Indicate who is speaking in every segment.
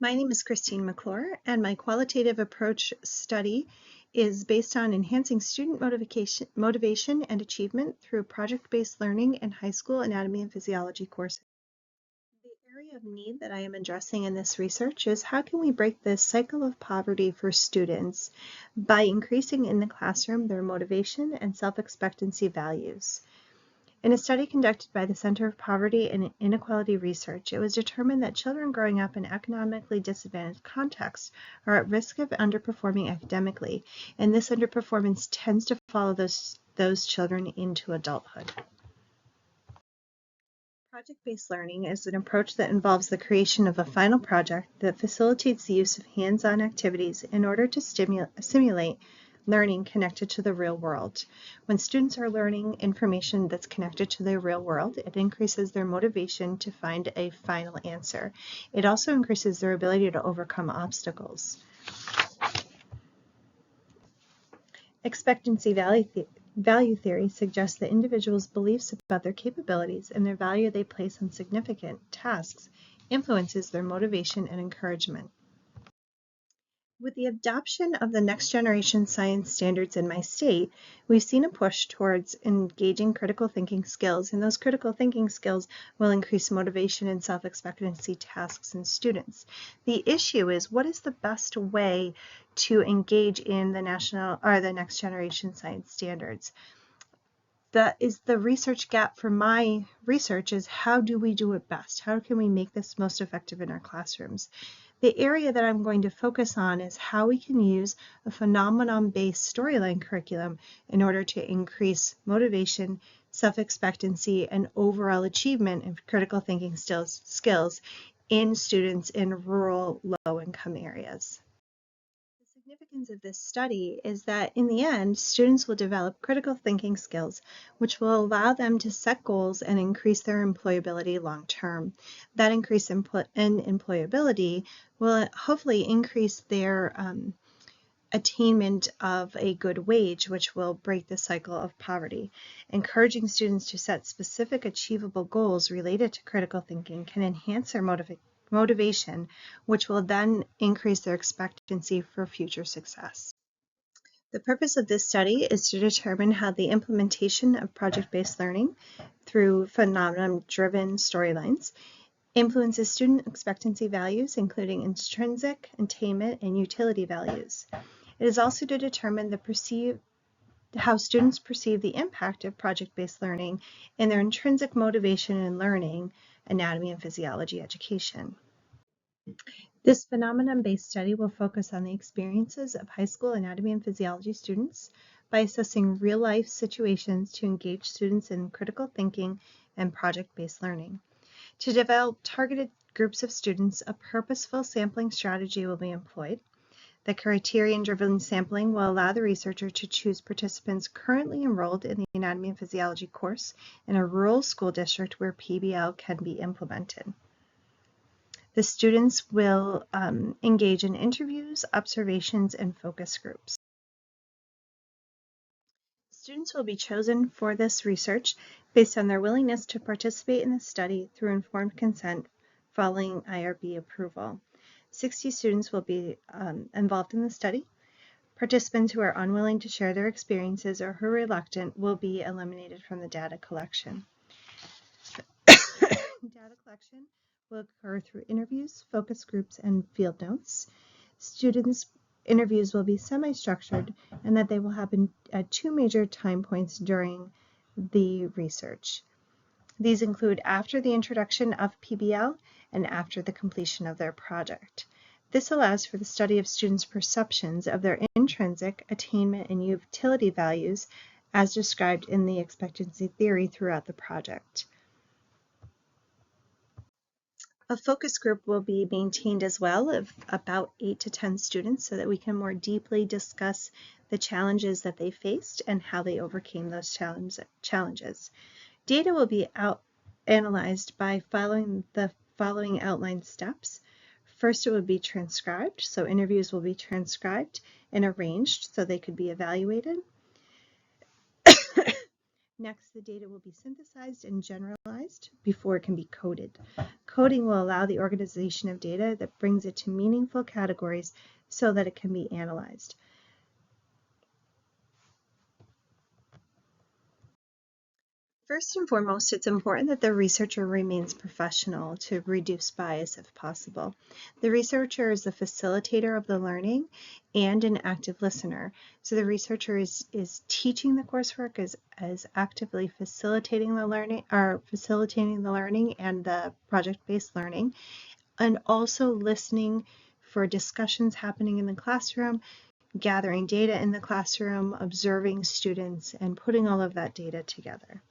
Speaker 1: My name is CMcClure, and my qualitative approach study is based on enhancing student motivation and achievement through project-based learning in high school anatomy and physiology courses. The area of need that I am addressing in this research is how can we break this cycle of poverty for students by increasing in the classroom their motivation and self-expectancy values. In a study conducted by the Center of Poverty and Inequality Research, it was determined that children growing up in economically disadvantaged contexts are at risk of underperforming academically, and this underperformance tends to follow those children into adulthood. Project-based learning is an approach that involves the creation of a final project that facilitates the use of hands-on activities in order to simulate learning connected to the real world. When students are learning information that's connected to the real world, it increases their motivation to find a final answer. It also increases their ability to overcome obstacles. Expectancy value theory suggests that individuals' beliefs about their capabilities and their value they place on significant tasks influences their motivation and encouragement. With the adoption of the next generation science standards in my state, we've seen a push towards engaging critical thinking skills, and those critical thinking skills will increase motivation and self-expectancy tasks in students. The issue is, what is the best way to engage in the next generation science standards? That is the research gap for my research, is how do we do it best? How can we make this most effective in our classrooms? The area that I'm going to focus on is how we can use a phenomenon-based storyline curriculum in order to increase motivation, self-expectancy, and overall achievement of critical thinking skills in students in rural, low-income areas. The significance of this study is that in the end, students will develop critical thinking skills, which will allow them to set goals and increase their employability long term. That increase in employability will hopefully increase their attainment of a good wage, which will break the cycle of poverty. Encouraging students to set specific achievable goals related to critical thinking can enhance their motivation, which will then increase their expectancy for future success. The purpose of this study is to determine how the implementation of project-based learning through phenomenon-driven storylines influences student expectancy values, including intrinsic, attainment, and utility values. It is also to determine how students perceive the impact of project-based learning in their intrinsic motivation in learning anatomy and physiology education. This phenomenon-based study will focus on the experiences of high school anatomy and physiology students by assessing real-life situations to engage students in critical thinking and project-based learning. To develop targeted groups of students, a purposeful sampling strategy will be employed. The criterion-driven sampling will allow the researcher to choose participants currently enrolled in the anatomy and physiology course in a rural school district where PBL can be implemented. The students will engage in interviews, observations, and focus groups. Students will be chosen for this research based on their willingness to participate in the study through informed consent following IRB approval. 60 students will be involved in the study. Participants who are unwilling to share their experiences or who are reluctant will be eliminated from the data collection. Data collection will occur through interviews, focus groups, and field notes. Students' interviews will be semi-structured and that they will happen at two major time points during the research. These include after the introduction of PBL and after the completion of their project. This allows for the study of students' perceptions of their intrinsic, attainment, and utility values as described in the expectancy theory throughout the project. A focus group will be maintained as well of about 8 to 10 students so that we can more deeply discuss the challenges that they faced and how they overcame those challenges. Data will be analyzed by following the following outlined steps. First, it will be transcribed, so interviews will be transcribed and arranged so they could be evaluated. Next, the data will be synthesized and generalized before it can be coded. Coding will allow the organization of data that brings it to meaningful categories so that it can be analyzed. First and foremost, it's important that the researcher remains professional to reduce bias if possible. The researcher is the facilitator of the learning and an active listener. So the researcher is teaching the coursework, is actively facilitating the learning and the project-based learning, and also listening for discussions happening in the classroom, gathering data in the classroom, observing students, and putting all of that data together.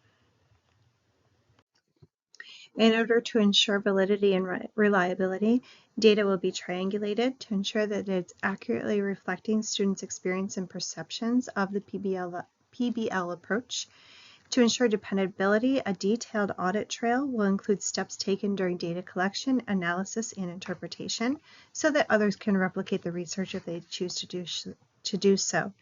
Speaker 1: In order to ensure validity and reliability, data will be triangulated to ensure that it's accurately reflecting students' experience and perceptions of the PBL approach. To ensure dependability, a detailed audit trail will include steps taken during data collection, analysis, and interpretation so that others can replicate the research if they choose to do so.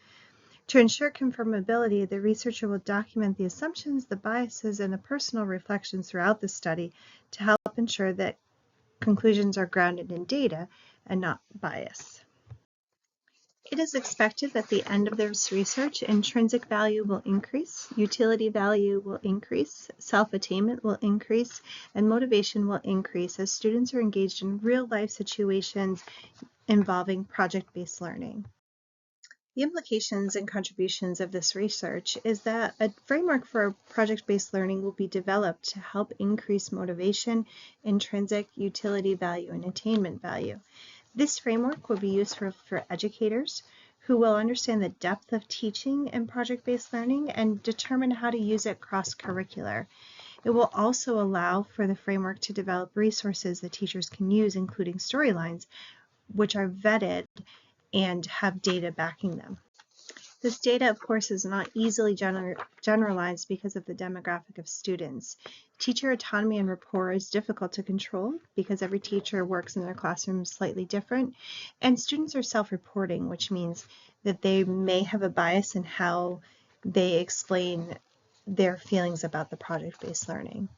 Speaker 1: To ensure confirmability, the researcher will document the assumptions, the biases, and the personal reflections throughout the study to help ensure that conclusions are grounded in data and not bias. It is expected that at the end of this research, intrinsic value will increase, utility value will increase, self-attainment will increase, and motivation will increase as students are engaged in real-life situations involving project-based learning. The implications and contributions of this research is that a framework for project-based learning will be developed to help increase motivation, intrinsic utility value, and attainment value. This framework will be used for educators who will understand the depth of teaching in project-based learning and determine how to use it cross-curricular. It will also allow for the framework to develop resources that teachers can use, including storylines, which are vetted and have data backing them. This data, of course, is not easily generalized because of the demographic of students. Teacher autonomy and rapport is difficult to control because every teacher works in their classroom slightly different, and students are self-reporting, which means that they may have a bias in how they explain their feelings about the project-based learning.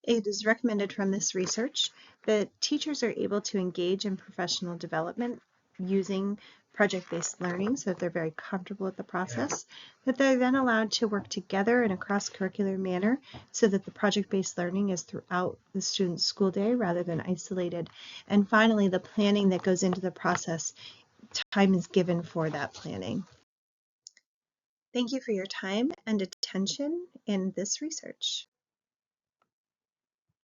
Speaker 1: It is recommended from this research that teachers are able to engage in professional development using project-based learning so that they're very comfortable with the process, that they're then allowed to work together in a cross-curricular manner so that the project-based learning is throughout the student's school day rather than isolated. And finally, the planning that goes into the process, time is given for that planning. Thank you for your time and attention in this research.